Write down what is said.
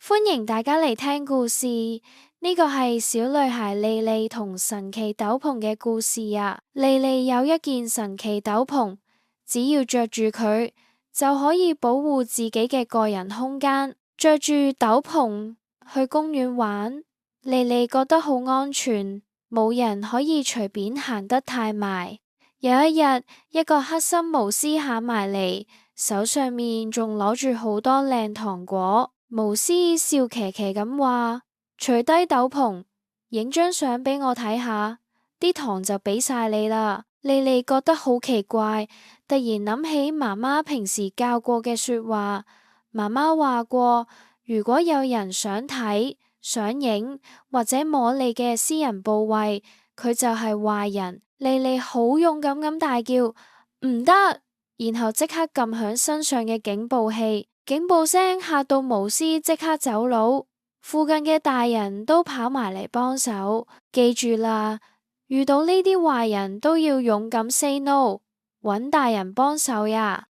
歡迎大家嚟聽故事，呢個係小女孩莉莉同神奇斗篷嘅故事啊！莉莉有一件神奇斗篷，只要着住佢，就可以保護自己嘅個人空間。着住斗篷去公園玩，莉莉覺得好安全，冇人可以隨便行得太埋。有一日，一個黑心巫師行埋嚟，手上面仲攞住好多靚糖果。巫師笑騎騎咁話：除低斗篷，影張相俾我睇下，啲糖就俾晒你啦。莉莉覺得好奇怪，突然諗起媽媽平時教過嘅說話。媽媽話過，如果有人想睇、想影或者摸你嘅私人部位，佢就係壞人。莉莉好勇敢咁大叫唔得，然後即刻撳響身上嘅警報器。警報聲嚇到巫師即刻走佬，附近嘅大人都跑埋嚟幫手。記住啦，遇到呢啲壞人都要勇敢 say no，搵大人幫手呀。